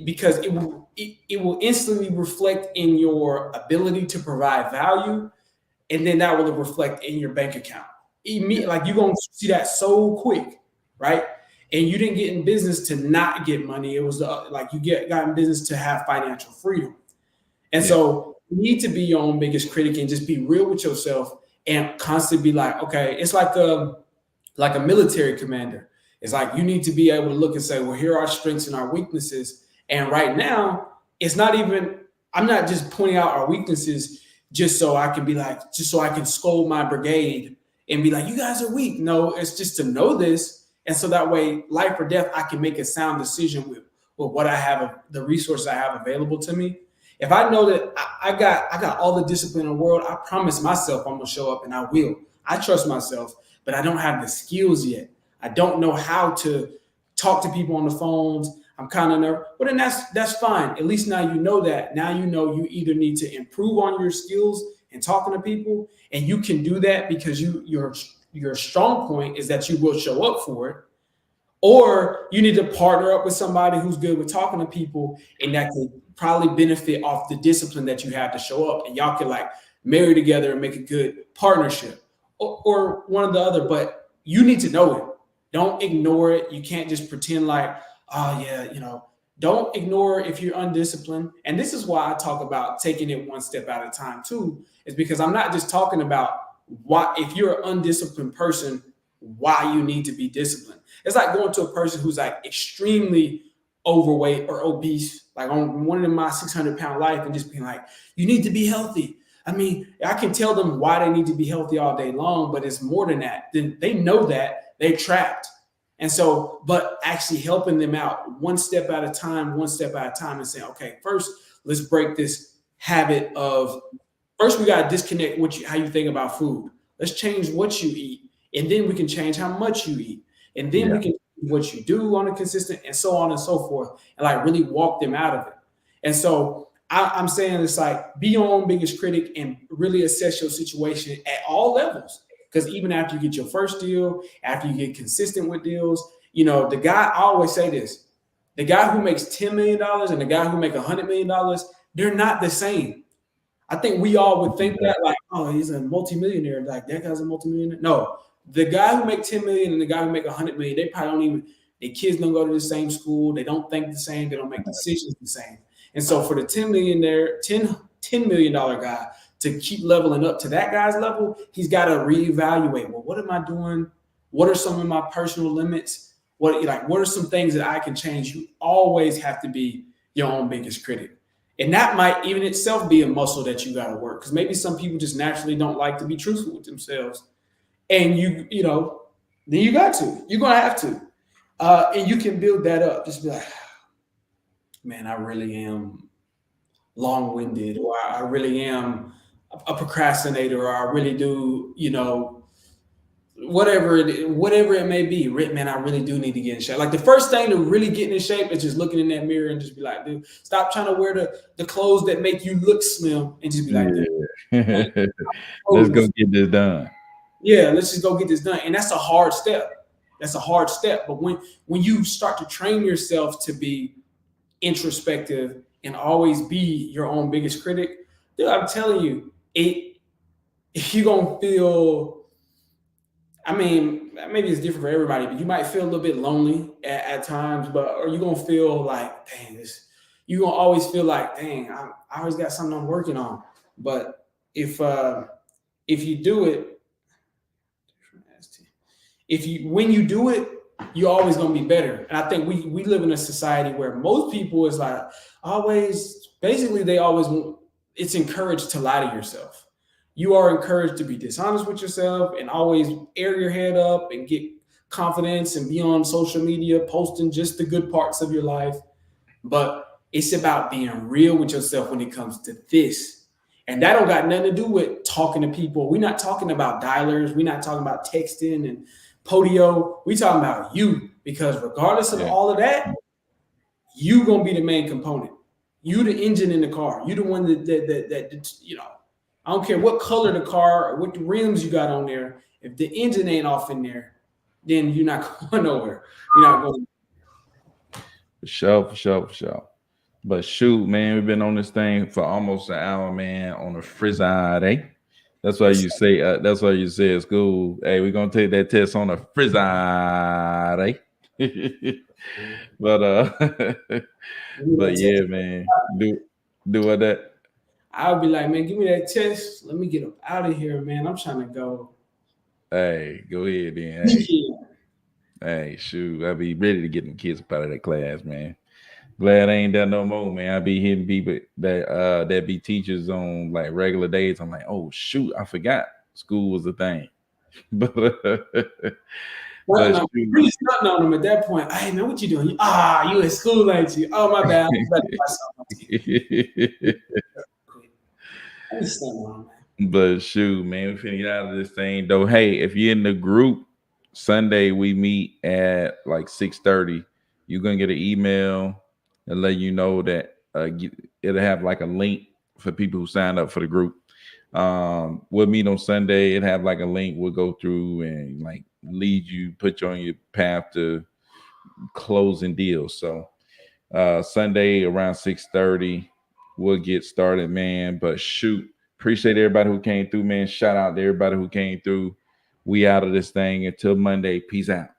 Because it will instantly reflect in your ability to provide value, and then that will reflect in your bank account. Like you're gonna see that so quick, right? And you didn't get in business to not get money. It was like got in business to have financial freedom. And Yeah, so you need to be your own biggest critic and just be real with yourself and constantly be like, okay, it's like a military commander. It's like you need to be able to look and say, well, here are our strengths and our weaknesses. And right now, it's not even, I'm not just pointing out our weaknesses just so I can be like, just so I can scold my brigade and be like, you guys are weak. No, it's just to know this. And so that way, life or death, I can make a sound decision with what I have, the resources I have available to me. If I know that I got all the discipline in the world, I promise myself I'm gonna show up and I will. I trust myself, but I don't have the skills yet. I don't know how to talk to people on the phones. I'm kind of nervous, but then that's fine. At least now you know that. Now you know you either need to improve on your skills and talking to people, and you can do that because your strong point is that you will show up for it, or you need to partner up with somebody who's good with talking to people and that could probably benefit off the discipline that you have to show up. And y'all can like marry together and make a good partnership or one or the other. But you need to know it. Don't ignore it. You can't just pretend like, oh, yeah, don't ignore if you're undisciplined. And this is why I talk about taking it one step at a time, too, is because I'm not just talking about why, if you're an undisciplined person, why you need to be disciplined. It's like going to a person who's like extremely overweight or obese, like on one of my 600-pound life, and just being like, you need to be healthy. I mean, I can tell them why they need to be healthy all day long, but it's more than that. Then they know that they're trapped. And so, but actually helping them out one step at a time, and saying, okay, first, let's break this habit of, first, we got to disconnect how you think about food. Let's change what you eat. And then we can change how much you eat. And then yeah, we can do what you do on a consistent and so on and so forth. And like really walk them out of it. And so I'm saying it's like be your own biggest critic and really assess your situation at all levels. Because even after you get your first deal, after you get consistent with deals, the guy, I always say this, the guy who makes $10 million and the guy who makes $100 million, they're not the same. I think we all would think that like, oh, he's a multimillionaire. Like that guy's a multimillionaire. No, the guy who make 10 million and the guy who make 100 million, they probably don't even. Their kids don't go to the same school. They don't think the same. They don't make decisions the same. And so for the 10 million dollar guy to keep leveling up to that guy's level, he's got to reevaluate. Well, what am I doing? What are some of my personal limits? What are some things that I can change? You always have to be your own biggest critic. And that might even itself be a muscle that you got to work because maybe some people just naturally don't like to be truthful with themselves. And then you got to. You're going to have to. And you can build that up. Just be like, man, I really am long winded, or I really am a procrastinator, or I really do, whatever it may be, man, I really do need to get in shape. Like the first thing to really getting in shape is just looking in that mirror and just be like, dude, stop trying to wear the clothes that make you look slim and just be like, dude, Yeah. Let's go get this done. yeah, let's just go get this done. And that's a hard step. That's a hard step. But when you start to train yourself to be introspective and always be your own biggest critic, dude, I'm telling you, you're gonna feel. I mean, maybe it's different for everybody, but you might feel a little bit lonely at times, or you're gonna feel like, dang, you're gonna always feel like, dang, I always got something I'm working on. But if you do it, when you do it, you're always gonna be better. And I think we live in a society where most people is like always, basically they always, it's encouraged to lie to yourself. You are encouraged to be dishonest with yourself and always air your head up and get confidence and be on social media posting just the good parts of your life. But it's about being real with yourself when it comes to this. And that don't got nothing to do with talking to people. We're not talking about dialers. We're not talking about texting and Podio. We talking about you, because regardless of all of that, you gonna be the main component. You the engine in the car. You the one that I don't care what color the car or what the rims you got on there. If the engine ain't off in there, then you're not going nowhere. You're not going. For sure. But shoot, man, we've been on this thing for almost an hour, man, on a Friday. That's why you say. That's why you say at school, "Hey, we're gonna take that test on a Friday." But yeah, man, do what that. I'll be like, man, give me that test. Let me get up out of here, man. I'm trying to go. Hey, go ahead then. Hey, shoot, I'll be ready to get them kids up out of that class, man. Glad I ain't there no more, man. I be hitting people that be teachers on like regular days. I'm like, oh shoot, I forgot school was a thing. But really starting on them at that point. Hey man, what you doing? You at school, ain't you? Oh my bad. But shoot, man, we finna get out of this thing though. Hey, if you're in the group, Sunday we meet at like 6:30. You're gonna get an email and let you know that it'll have like a link for people who signed up for the group. We'll meet on Sunday and have like a link. We'll go through and like lead you, put you on your path to closing deals. So Sunday around 6:30, we'll get started, man. But shoot, appreciate everybody who came through, man. Shout out to everybody who came through. We out of this thing until Monday. Peace out.